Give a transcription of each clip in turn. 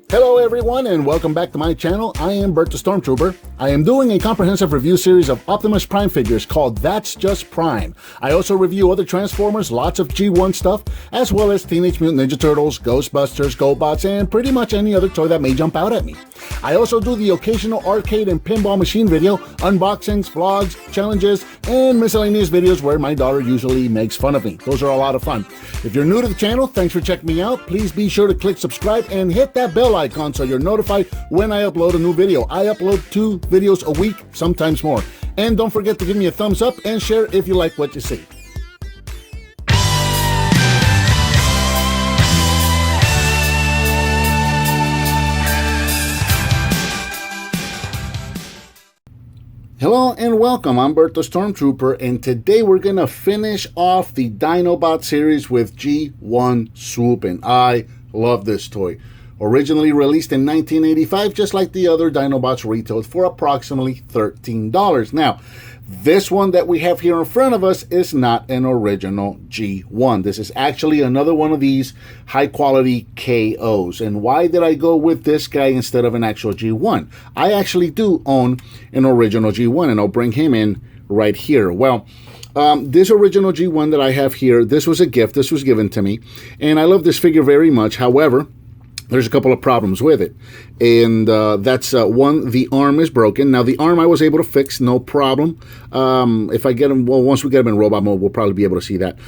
Hello everyone and welcome back to my channel. I am Bert the Stormtrooper. I am doing a comprehensive review series of Optimus Prime figures called That's Just Prime. I also review other Transformers, lots of G1 stuff, as well as Teenage Mutant Ninja Turtles, Ghostbusters, GoBots, and pretty much any other toy that may jump out at me. I also do the occasional arcade and pinball machine video, unboxings, vlogs, challenges, and miscellaneous videos where my daughter usually makes fun of me. Those are a lot of fun. If you're new to the channel, thanks for checking me out. Please be sure to click subscribe and hit that bell icon so you're notified when I upload a new video. I upload 2 videos a week, sometimes more. And don't forget to give me a thumbs up and share if you like what you see. Hello and welcome, I'm Bert the Stormtrooper, and today we're going to finish off the Dinobot series with G1 Swoop, and I love this toy. Originally released in 1985, just like the other Dinobots, retailed for approximately $13. Now, this one that we have here in front of us is not an original G1. This is actually another one of these high-quality KOs. And why did I go with this guy instead of an actual G1? I actually do own an original G1, and I'll bring him in right here. Well, this original G1 that I have here, this was a gift. This was given to me, and I love this figure very much. However, there's a couple of problems with it, and that's one, the arm is broken. Now, the arm I was able to fix, no problem. If I get him, well, once we get him in robot mode, we'll probably be able to see that.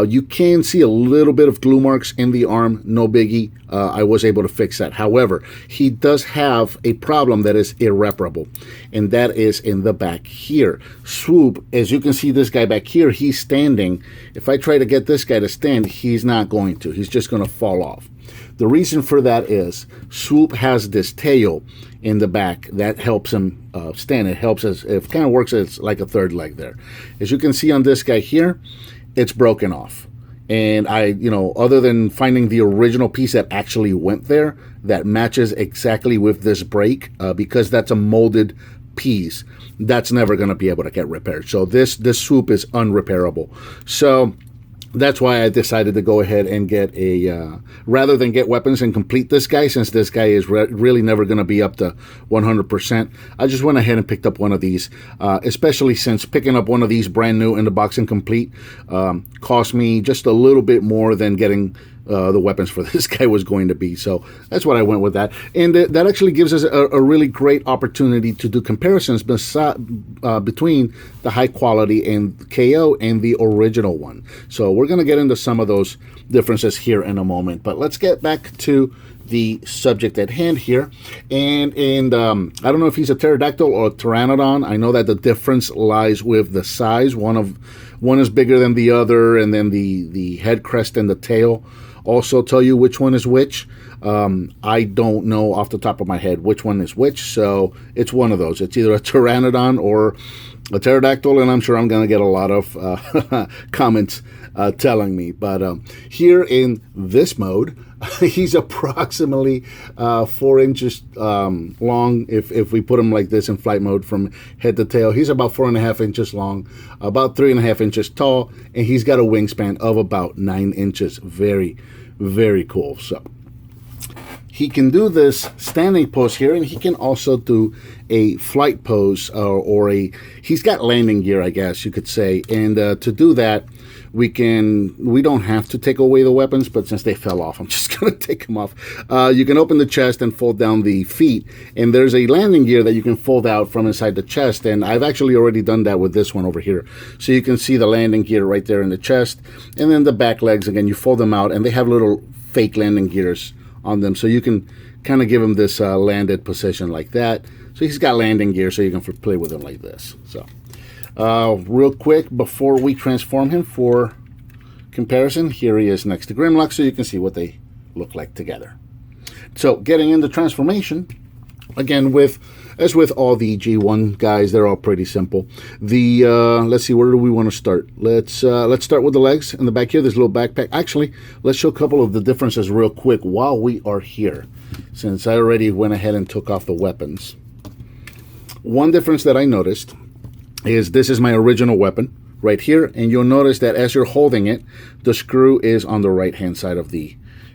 You can see a little bit of glue marks in the arm, no biggie. I was able to fix that. However, he does have a problem that is irreparable, and that is in the back here. Swoop, as you can see this guy back here, he's standing. If I try to get this guy to stand, he's not going to. He's just going to fall off. The reason for that is Swoop has this tail in the back that helps him stand. It helps us, it kind of works as like a third leg there. As you can see on this guy here, it's broken off. And other than finding the original piece that actually went there, that matches exactly with this break, because that's a molded piece, that's never going to be able to get repaired. So this Swoop is unrepairable. So that's why I decided to go ahead and get a, rather than get weapons and complete this guy, since this guy is really never going to be up to 100%, I just went ahead and picked up one of these, especially since picking up one of these brand new in the box and complete cost me just a little bit more than getting the weapons for this guy was going to be. So that's what I went with that. And that actually gives us a really great opportunity to do comparisons between the high quality and KO and the original one. So we're going to get into some of those differences here in a moment. But let's get back to the subject at hand here. And I don't know if he's a pterodactyl or a pteranodon. I know that the difference lies with the size. One is bigger than the other, and then the head crest and the tail also tell you which one is which. I don't know off the top of my head which one is which, so it's one of those. It's either a pteranodon or a pterodactyl, and I'm sure I'm going to get a lot of comments telling me. But here in this mode, he's approximately 4 inches long. If we put him like this in flight mode from head to tail, he's about 4.5 inches long, about 3.5 inches tall, and he's got a wingspan of about 9 inches. Very, very cool. So he can do this standing pose here, and he can also do a flight pose, or he's got landing gear, I guess you could say. And to do that, we don't have to take away the weapons, but since they fell off, I'm just going to take them off. You can open the chest and fold down the feet, and there's a landing gear that you can fold out from inside the chest, and I've actually already done that with this one over here. So you can see the landing gear right there in the chest, and then the back legs, again, you fold them out, and they have little fake landing gears on them, so you can kind of give him this landed position like that. So he's got landing gear, so you can play with him like this. So real quick, before we transform him for comparison, here he is next to Grimlock, so you can see what they look like together. So getting into transformation, again, as with all the G1 guys, they're all pretty simple. Let's see, where do we want to start? Let's start with the legs in the back here. There's a little backpack. Actually, let's show a couple of the differences real quick while we are here, since I already went ahead and took off the weapons. One difference that I noticed is this is my original weapon right here, and you'll notice that as you're holding it, the screw is on the right hand side of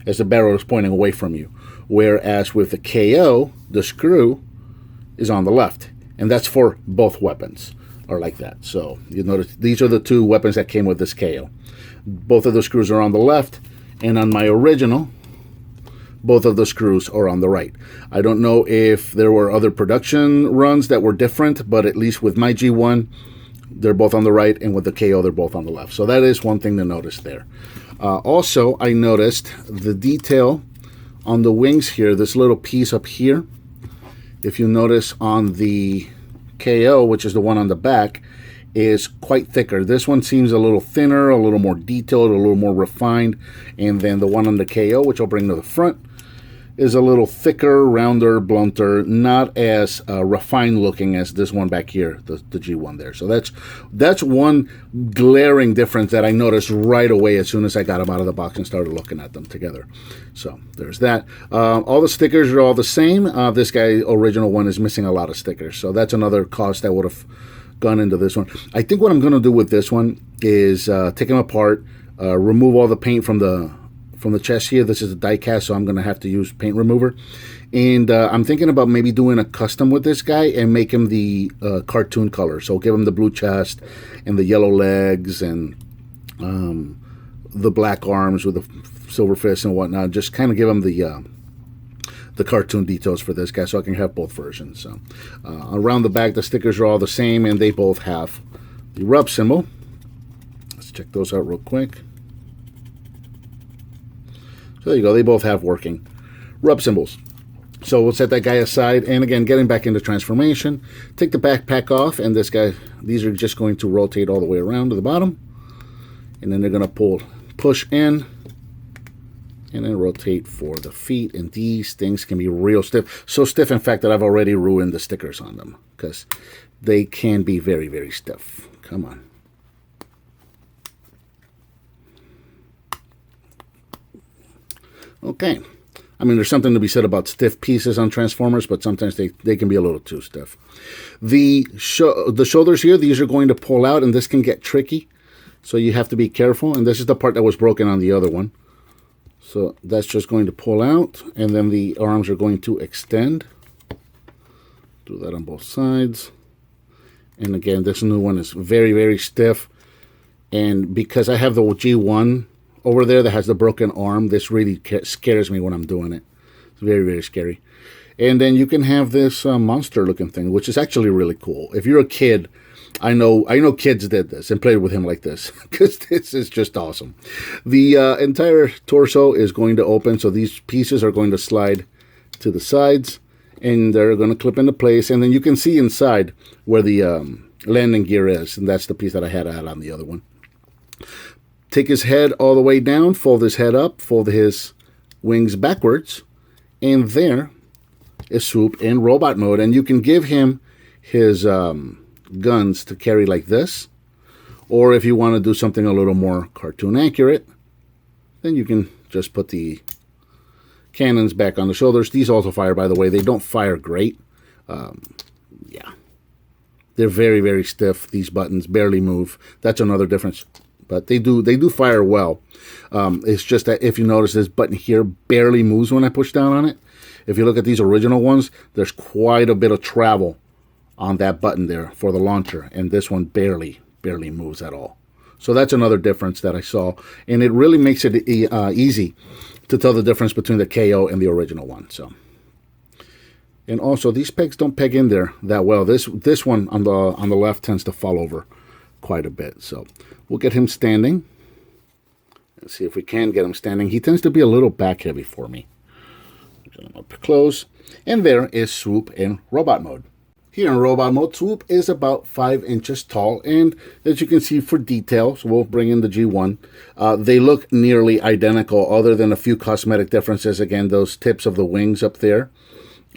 as the barrel is pointing away from you. whereas with the KO, the screw is on the left, and that's for both weapons, or like that. So you notice these are the two weapons that came with this KO. Both of the screws are on the left, and on my original, both of the screws are on the right. I don't know if there were other production runs that were different, but at least with my G1, they're both on the right, and with the KO, they're both on the left. So that is one thing to notice there. Also, I noticed the detail on the wings here, this little piece up here. If you notice on the KO, which is the one on the back, is quite thicker. This one seems a little thinner, a little more detailed, a little more refined. And then the one on the KO, which I'll bring to the front, is a little thicker, rounder, blunter, not as refined looking as this one back here, the G1 there. So that's one glaring difference that I noticed right away as soon as I got them out of the box and started looking at them together. So there's that. All the stickers are all the same. This guy, original one, is missing a lot of stickers. So that's another cost that would have gone into this one. I think what I'm going to do with this one is take them apart, remove all the paint from the chest here. This is a die cast, so I'm going to have to use paint remover. And I'm thinking about maybe doing a custom with this guy and make him the cartoon color. So give him the blue chest and the yellow legs and the black arms with the silver fist and whatnot. Just kind of give him the cartoon details for this guy so I can have both versions. So around the back, the stickers are all the same, and they both have the rub symbol. Let's check those out real quick. So there you go. They both have working rub symbols. So we'll set that guy aside. And again, getting back into transformation, take the backpack off. And this guy, these are just going to rotate all the way around to the bottom. And then they're going to push in, and then rotate for the feet. And these things can be real stiff. So stiff, in fact, that I've already ruined the stickers on them because they can be very, very stiff. Come on. Okay, I mean, there's something to be said about stiff pieces on Transformers, but sometimes they can be a little too stiff. The shoulders here, these are going to pull out, and this can get tricky, so you have to be careful. And this is the part that was broken on the other one. So that's just going to pull out, and then the arms are going to extend. Do that on both sides. And again, this new one is very, very stiff. And because I have the G1 over there that has the broken arm, this really scares me when I'm doing it. It's very, very scary. And then you can have this monster looking thing, which is actually really cool. If you're a kid, I know kids did this and played with him like this because this is just awesome. The entire torso is going to open, so these pieces are going to slide to the sides, and they're going to clip into place. And then you can see inside where the landing gear is, and that's the piece that I had out on the other one. Take his head all the way down, fold his head up, fold his wings backwards, and there is Swoop in robot mode. And you can give him his guns to carry like this, or if you want to do something a little more cartoon accurate, then you can just put the cannons back on the shoulders. These also fire, by the way. They don't fire great. Yeah. They're very, very stiff. These buttons barely move. That's another difference. But they do fire well. It's just that if you notice this button here barely moves when I push down on it. If you look at these original ones, there's quite a bit of travel on that button there for the launcher. And this one barely moves at all. So that's another difference that I saw. And it really makes it easy to tell the difference between the KO and the original one. So, and also these pegs don't peg in there that well. This one on the left tends to fall over quite a bit. So we'll get him standing. Let's see if we can get him standing. He tends to be a little back heavy for me. Get him up close. And there is Swoop in robot mode. Here in robot mode, Swoop is about 5 inches tall. And as you can see, for details, we'll bring in the G1. They look nearly identical other than a few cosmetic differences. Again, those tips of the wings up there.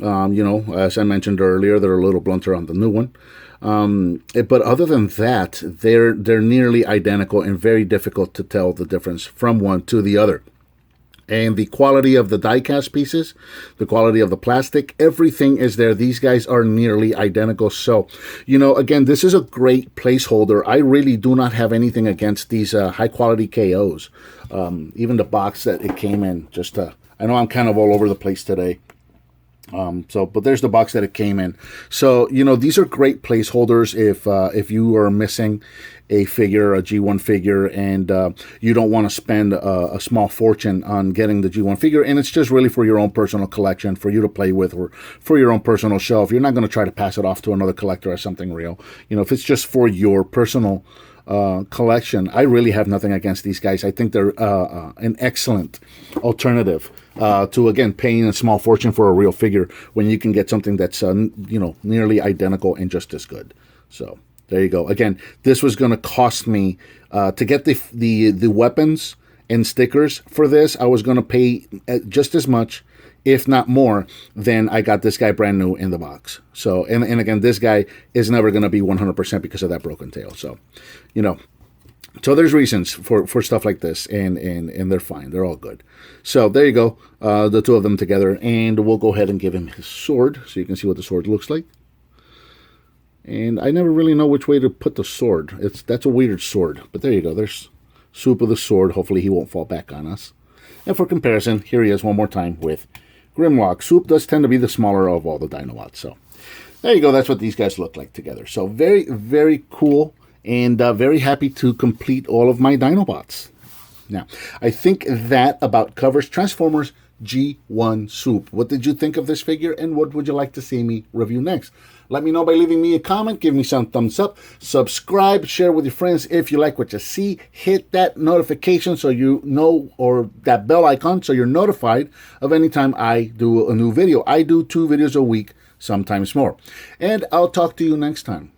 As I mentioned earlier, they're a little blunter on the new one. But other than that, they're nearly identical and very difficult to tell the difference from one to the other. And the quality of the die-cast pieces, the quality of the plastic, everything is there. These guys are nearly identical. So, again, this is a great placeholder. I really do not have anything against these high-quality KOs. Even the box that it came in, I I know I'm kind of all over the place today. But there's the box that it came in. So, you know, these are great placeholders if you are missing a figure, a G1 figure, and you don't want to spend a small fortune on getting the G1 figure, and it's just really for your own personal collection, for you to play with, or for your own personal shelf. You're not going to try to pass it off to another collector as something real. You know, if it's just for your personal collection, I really have nothing against these guys. I think they're an excellent alternative to, again, paying a small fortune for a real figure when you can get something that's you know, nearly identical and just as good. So there you go. Again, this was going to cost me to get the weapons and stickers for this. I was going to pay just as much, if not more, than I got this guy brand new in the box. So, and again, this guy is never going to be 100% because of that broken tail. So, you know, so there's reasons for stuff like this, and they're fine. They're all good. So there you go, the two of them together, and we'll go ahead and give him his sword so you can see what the sword looks like. And I never really know which way to put the sword. That's a weird sword, but there you go. There's Swoop with the sword. Hopefully he won't fall back on us. And for comparison, here he is one more time with Grimlock. Swoop does tend to be the smaller of all the Dinobots. So there you go. That's what these guys look like together. So very, very cool, and very happy to complete all of my Dinobots. Now, I think that about covers Transformers G1 Swoop. What did you think of this figure, and what would you like to see me review next? Let me know by leaving me a comment. Give me some thumbs up. Subscribe. Share with your friends if you like what you see. Hit that notification so you know, or that bell icon so you're notified of any time I do a new video. I do 2 videos a week, sometimes more. And I'll talk to you next time.